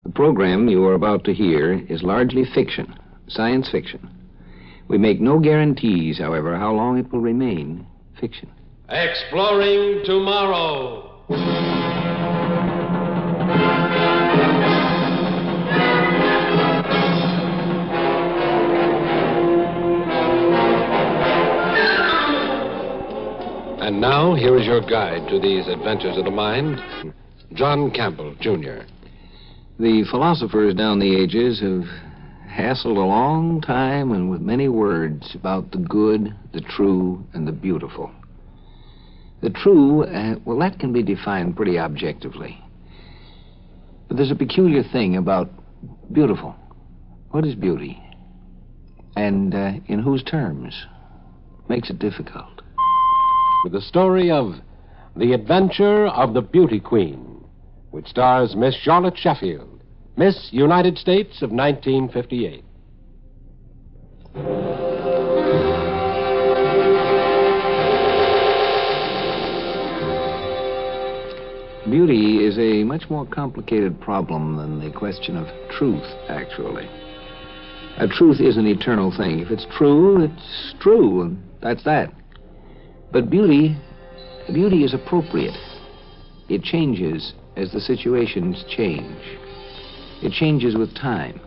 The program you are about to hear is largely fiction, science fiction. We make no guarantees, however, how long it will remain fiction. Exploring Tomorrow. And now, here is your guide to these adventures of the mind, John Campbell, Jr. The philosophers down the ages have hassled a long time and with many words about the good, the true, and the beautiful. The true, well, that can be defined pretty objectively. But there's a peculiar thing about beautiful. What is beauty? And in whose terms? Makes it difficult. With the story of The Adventure of the Beauty Queen, which stars Miss Charlotte Sheffield, Miss United States of 1958. Beauty is a much more complicated problem than the question of truth, actually. A truth is an eternal thing. If it's true, and that's that. But beauty is appropriate. It changes as the situations change. It changes with time.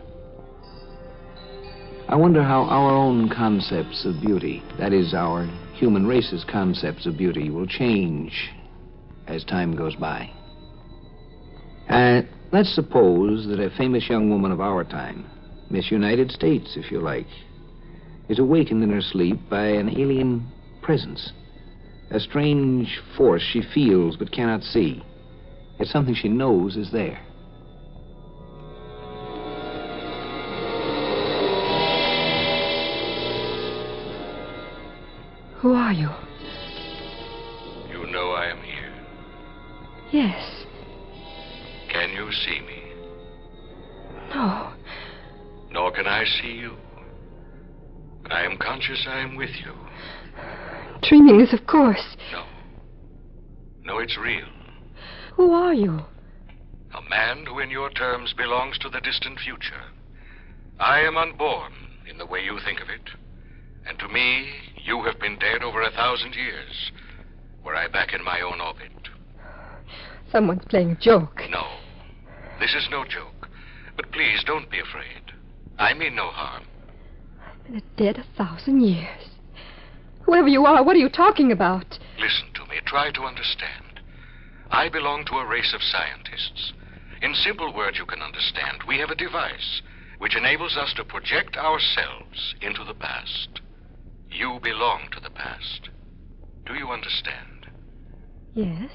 I wonder how our own concepts of beauty, that is, our human race's concepts of beauty, will change as time goes by. Let's suppose that a famous young woman of our time, Miss United States, if you like, is awakened in her sleep by an alien presence. A strange force she feels but cannot see. It's something she knows is there. Who are you? You know I am here. Yes. Can you see me? No. Nor can I see you. I am conscious I am with you. Dreaming this, of course. No. No, it's real. Who are you? A man who, in your terms, belongs to the distant future. I am unborn in the way you think of it. And to me, you have been dead over 1,000 years, were I back in my own orbit. Someone's playing a joke. No. This is no joke. But please, don't be afraid. I mean no harm. I've been dead 1,000 years. Whoever you are, what are you talking about? Listen to me. Try to understand. I belong to a race of scientists. In simple words you can understand, we have a device which enables us to project ourselves into the past. You belong to the past. Do you understand? Yes.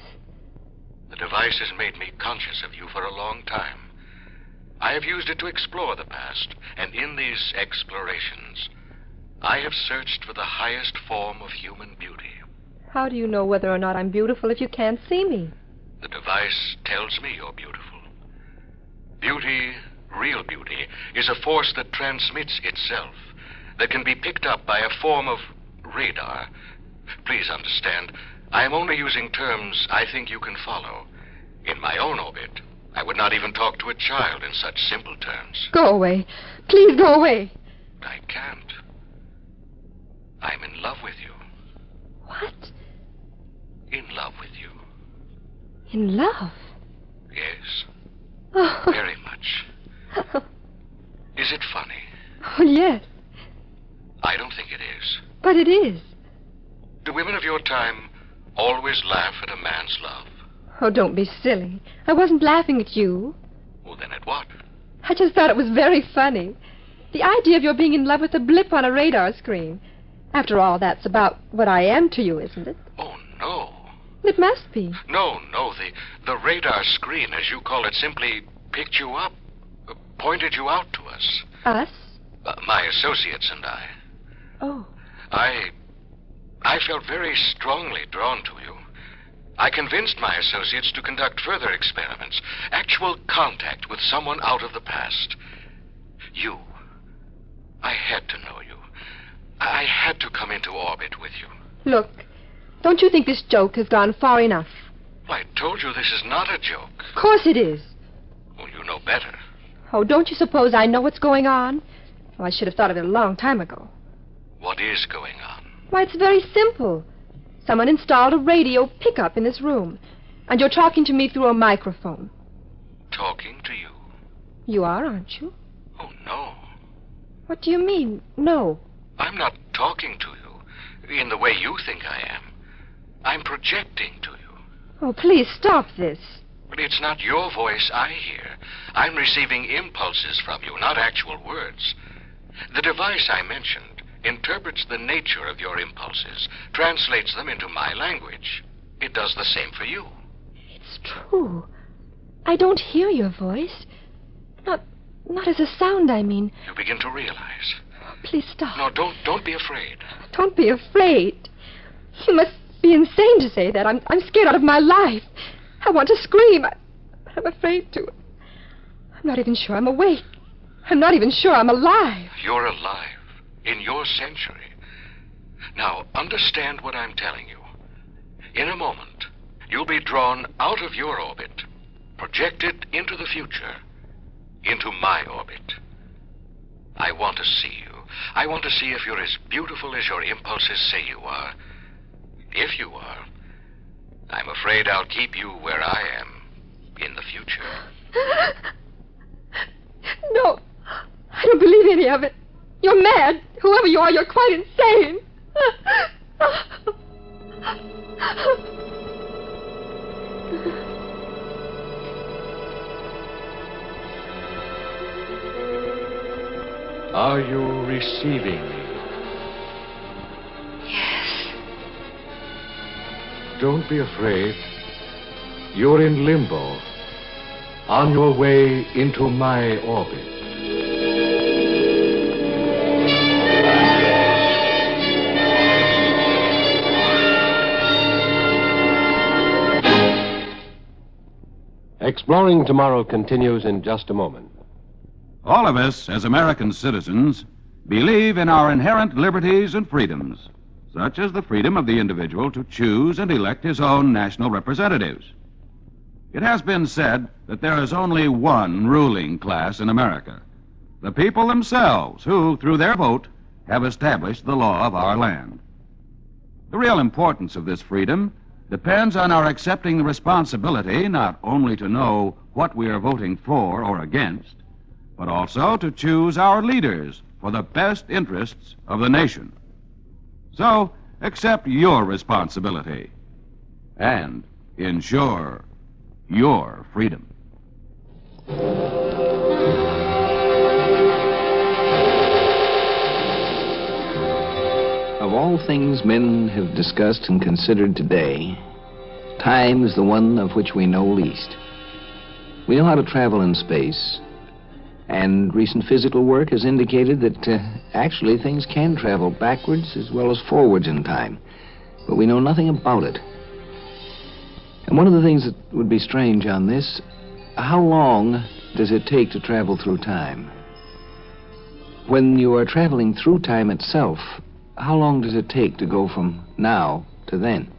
The device has made me conscious of you for a long time. I have used it to explore the past, and in these explorations, I have searched for the highest form of human beauty. How do you know whether or not I'm beautiful if you can't see me? The device tells me you're beautiful. Beauty, real beauty, is a force that transmits itself, that can be picked up by a form of radar. Please understand, I am only using terms I think you can follow. In my own orbit, I would not even talk to a child in such simple terms. Go away. Please go away. I can't. I'm in love with you. What? In love with you. In love? Yes. Oh. Very much. Is it funny? Oh, yes. I don't think it is. But it is. Do women of your time always laugh at a man's love? Oh, don't be silly. I wasn't laughing at you. Well, then at what? I just thought it was very funny. The idea of your being in love with a blip on a radar screen. After all, that's about what I am to you, isn't it? Oh, no. It must be. No. The radar screen, as you call it, simply picked you up, pointed you out to us. Us? My associates and I. Oh. I felt very strongly drawn to you. I convinced my associates to conduct further experiments, actual contact with someone out of the past. You. I had to know you. I had to come into orbit with you. Look, don't you think this joke has gone far enough? I told you this is not a joke. Of course it is. Well, you know better. Oh, don't you suppose I know what's going on? Oh, I should have thought of it a long time ago. What is going on? Why, it's very simple. Someone installed a radio pickup in this room, and you're talking to me through a microphone. Talking to you? You are, aren't you? Oh, no. What do you mean, no? I'm not talking to you in the way you think I am. I'm projecting to you. Oh, please stop this. But it's not your voice I hear. I'm receiving impulses from you, not actual words. The device I mentioned interprets the nature of your impulses, translates them into my language. It does the same for you. It's true. I don't hear your voice. Not as a sound, I mean. You begin to realize. Oh, please stop. No, don't be afraid. Don't be afraid. You must be insane to say that. I'm scared out of my life. I want to scream, but I'm afraid to. I'm not even sure I'm awake. I'm not even sure I'm alive. You're alive. In your century. Now, understand what I'm telling you. In a moment, you'll be drawn out of your orbit, projected into the future, into my orbit. I want to see you. I want to see if you're as beautiful as your impulses say you are. If you are, I'm afraid I'll keep you where I am in the future. No, I don't believe any of it. You're mad. Whoever you are, you're quite insane. Are you receiving me? Yes. Don't be afraid. You're in limbo, on your way into my orbit. Exploring Tomorrow continues in just a moment. All of us, as American citizens, believe in our inherent liberties and freedoms, such as the freedom of the individual to choose and elect his own national representatives. It has been said that there is only one ruling class in America, the people themselves, who, through their vote, have established the law of our land. The real importance of this freedom depends on our accepting the responsibility not only to know what we are voting for or against, but also to choose our leaders for the best interests of the nation. So, accept your responsibility and ensure your freedom. Of all things men have discussed and considered today, time is the one of which we know least. We know how to travel in space, and recent physical work has indicated that actually things can travel backwards as well as forwards in time, but we know nothing about it. And one of the things that would be strange on this, how long does it take to travel through time? When you are traveling through time itself, how long does it take to go from now to then?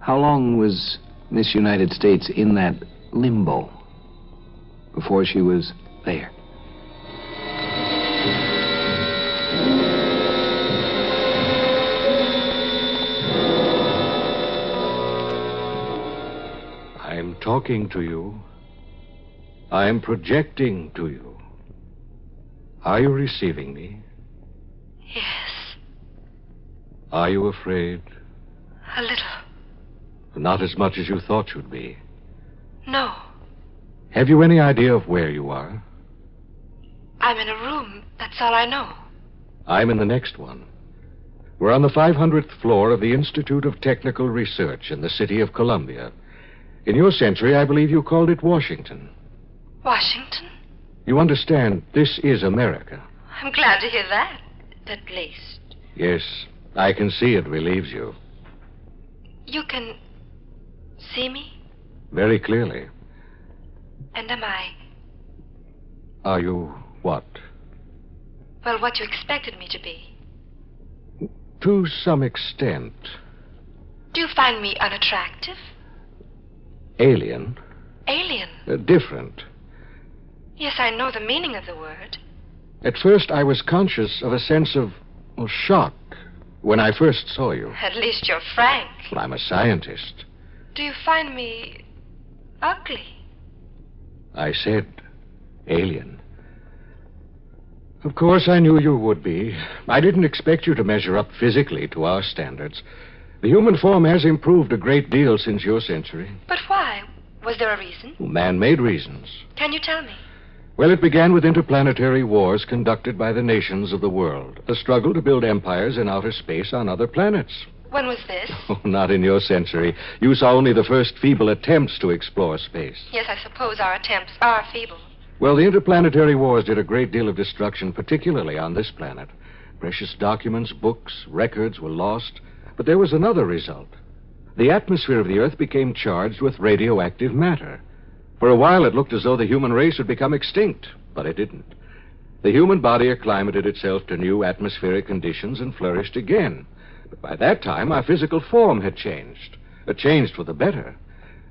How long was Miss United States in that limbo before she was there? I'm talking to you. I'm projecting to you. Are you receiving me? Yes, Are you afraid? a little. Not as much as you thought you'd be. No, Have you any idea of where you are? I'm in a room. That's all I know. I'm in the next one. We're on the 500th floor of the Institute of Technical Research in the city of Columbia. In your century, I believe you called it Washington. Washington? You understand, this is America. I'm glad to hear that, at least. Yes, I can see it relieves you. You can see me? Very clearly. And am I, Are you what? well, what you expected me to be? To some extent. Do you find me unattractive? Alien. Alien? Different. Yes, I know the meaning of the word. At first, I was conscious of a sense of shock when I first saw you. At least you're frank. Well, I'm a scientist. Do you find me ugly? I said alien. Of course, I knew you would be. I didn't expect you to measure up physically to our standards. The human form has improved a great deal since your century. But why? Was there a reason? Man-made reasons. Can you tell me? Well, it began with interplanetary wars conducted by the nations of the world. A struggle to build empires in outer space on other planets. When was this? Oh, not in your century. You saw only the first feeble attempts to explore space. Yes, I suppose our attempts are feeble. Well, the interplanetary wars did a great deal of destruction, particularly on this planet. Precious documents, books, records were lost. But there was another result. The atmosphere of the Earth became charged with radioactive matter. For a while, it looked as though the human race would become extinct, but it didn't. The human body acclimated itself to new atmospheric conditions and flourished again. But by that time, our physical form had changed. Changed for the better.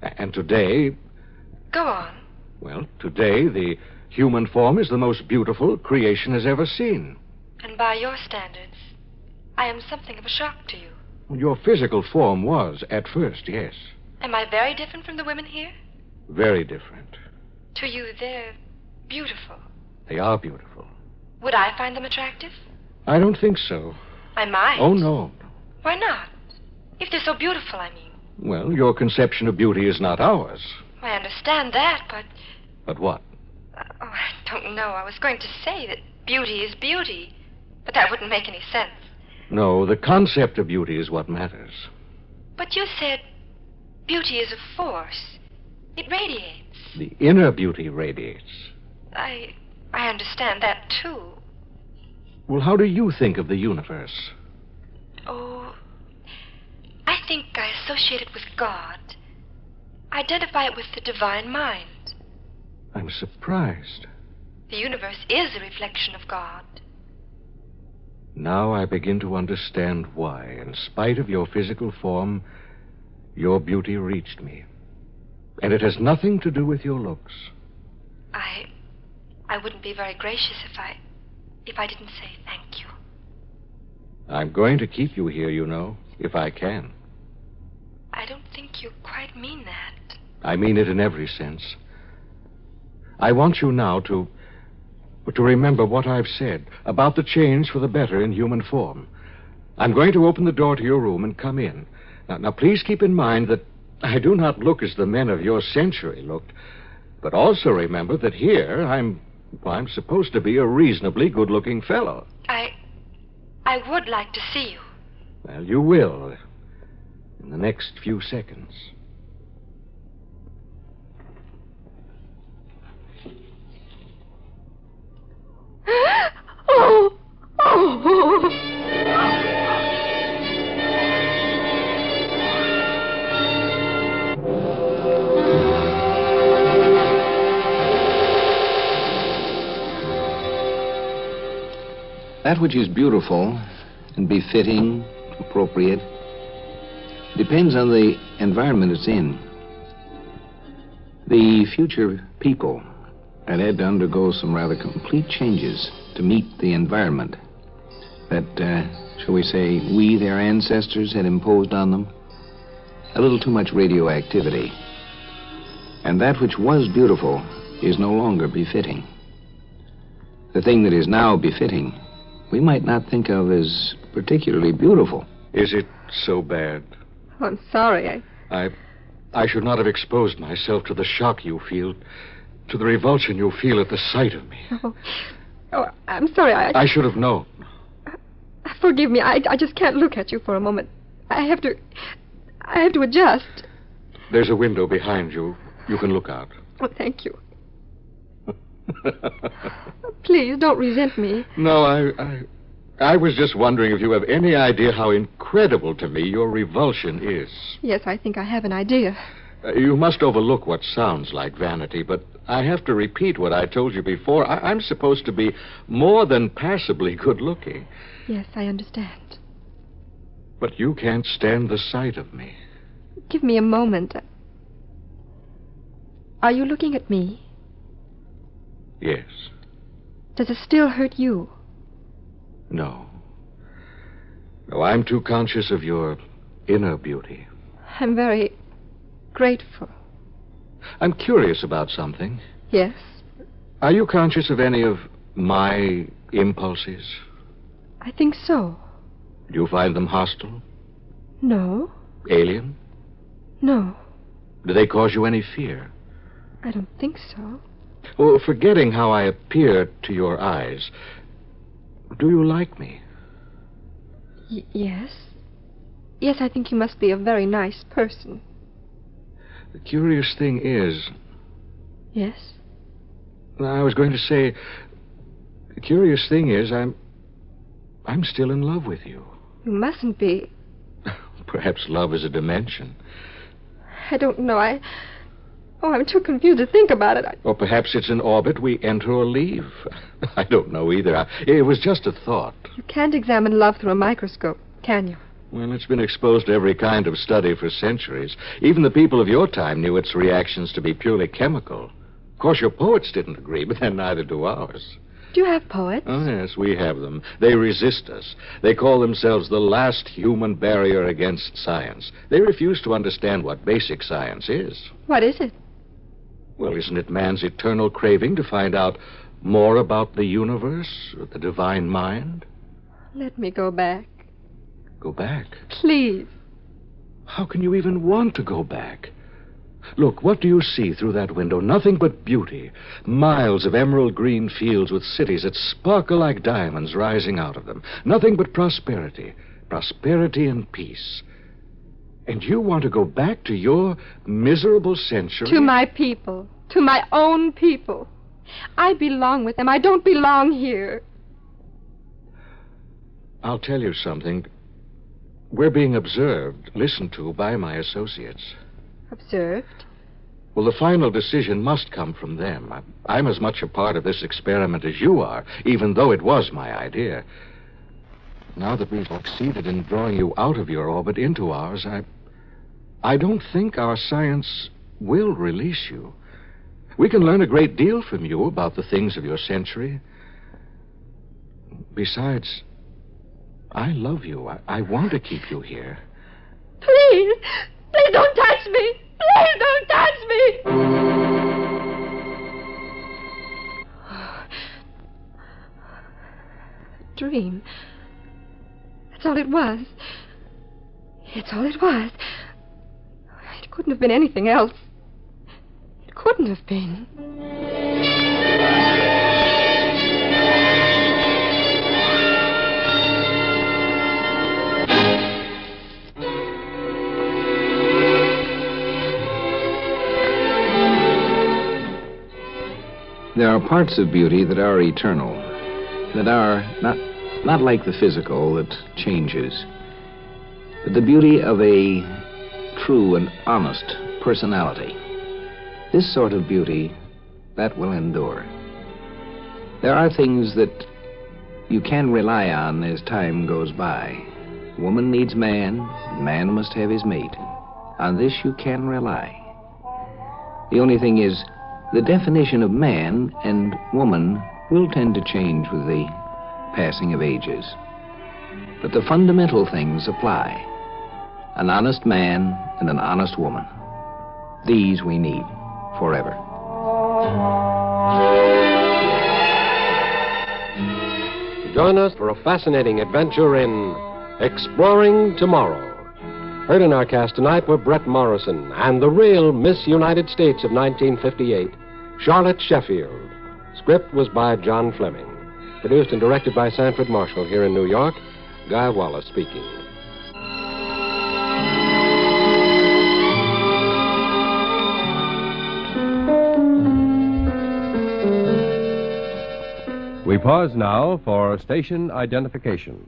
And today... Go on. Well, today, the human form is the most beautiful creation has ever seen. And by your standards, I am something of a shock to you. Your physical form was, at first, yes. Am I very different from the women here? Very different. To you, they're beautiful. They are beautiful. Would I find them attractive? I don't think so. I might. Oh, no. Why not? If they're so beautiful, I mean. Well, your conception of beauty is not ours. I understand that, but... But what? Oh, I don't know. I was going to say that beauty is beauty, but that wouldn't make any sense. No, the concept of beauty is what matters. But you said beauty is a force. It radiates. The inner beauty radiates. I understand that, too. Well, how do you think of the universe? Oh, I think I associate it with God. Identify it with the divine mind. I'm surprised. The universe is a reflection of God. Now I begin to understand why, in spite of your physical form, your beauty reached me. And it has nothing to do with your looks. I wouldn't be very gracious if I didn't say thank you. I'm going to keep you here, you know, if I can. I don't think you quite mean that. I mean it in every sense. I want you now to remember what I've said about the change for the better in human form. I'm going to open the door to your room and come in. Now, please keep in mind that I do not look as the men of your century looked, but also remember that here I'm supposed to be a reasonably good-looking fellow. I would like to see you. Well, you will in the next few seconds. Oh! That which is beautiful and befitting, appropriate, depends on the environment it's in. The future people had to undergo some rather complete changes to meet the environment that, shall we say, we, their ancestors, had imposed on them. A little too much radioactivity. And that which was beautiful is no longer befitting. The thing that is now befitting, we might not think of as particularly beautiful. Is it so bad? Oh, I'm sorry. I should not have exposed myself to the shock you feel, to the revulsion you feel at the sight of me. Oh, I'm sorry. I should have known. Forgive me. I just can't look at you for a moment. I have to adjust. There's a window behind you. You can look out. Oh, thank you. Please, don't resent me. No, I was just wondering if you have any idea how incredible to me your revulsion is. Yes, I think I have an idea. You must overlook what sounds like vanity, but I have to repeat what I told you before. I'm supposed to be more than passably good-looking. Yes, I understand. But you can't stand the sight of me. Give me a moment. Are you looking at me? Yes. Does it still hurt you? No. No, I'm too conscious of your inner beauty. I'm very grateful. I'm curious about something. Yes? Are you conscious of any of my impulses? I think so. Do you find them hostile? No. Alien? No. Do they cause you any fear? I don't think so. Well, forgetting how I appear to your eyes, do you like me? Yes. Yes, I think you must be a very nice person. The curious thing is... Yes? I was going to say, the curious thing is I'm still in love with you. You mustn't be. Perhaps love is a dimension. I don't know. I'm too confused to think about it. Or perhaps it's an orbit we enter or leave. I don't know either. It was just a thought. You can't examine love through a microscope, can you? Well, it's been exposed to every kind of study for centuries. Even the people of your time knew its reactions to be purely chemical. Of course, your poets didn't agree, but then neither do ours. Do you have poets? Oh, yes, we have them. They resist us. They call themselves the last human barrier against science. They refuse to understand what basic science is. What is it? Well, isn't it man's eternal craving to find out more about the universe, or the divine mind? Let me go back. Go back? Please. How can you even want to go back? Look, what do you see through that window? Nothing but beauty. Miles of emerald green fields with cities that sparkle like diamonds rising out of them. Nothing but prosperity. Prosperity and peace. And you want to go back to your miserable century? To my people. To my own people. I belong with them. I don't belong here. I'll tell you something. We're being observed, listened to by my associates. Observed? Well, the final decision must come from them. I'm as much a part of this experiment as you are, even though it was my idea. Now that we've succeeded in drawing you out of your orbit into ours, I don't think our science will release you. We can learn a great deal from you about the things of your century. Besides, I love you. I want to keep you here. Please! Please don't touch me! Please don't touch me! A dream. That's all it was. It's all it was. It couldn't have been anything else. It couldn't have been. There are parts of beauty that are eternal, that are not like the physical that changes, but the beauty of a true and honest personality. This sort of beauty, that will endure. There are things that you can rely on as time goes by. Woman needs man, man must have his mate. On this you can rely. The only thing is, the definition of man and woman will tend to change with the passing of ages. But the fundamental things apply. An honest man and an honest woman. These we need forever. Join us for a fascinating adventure in Exploring Tomorrow. Heard in our cast tonight were Brett Morrison and the real Miss United States of 1958, Charlotte Sheffield. Script was by John Fleming. Produced and directed by Sanford Marshall here in New York. Guy Wallace speaking. We pause now for station identification.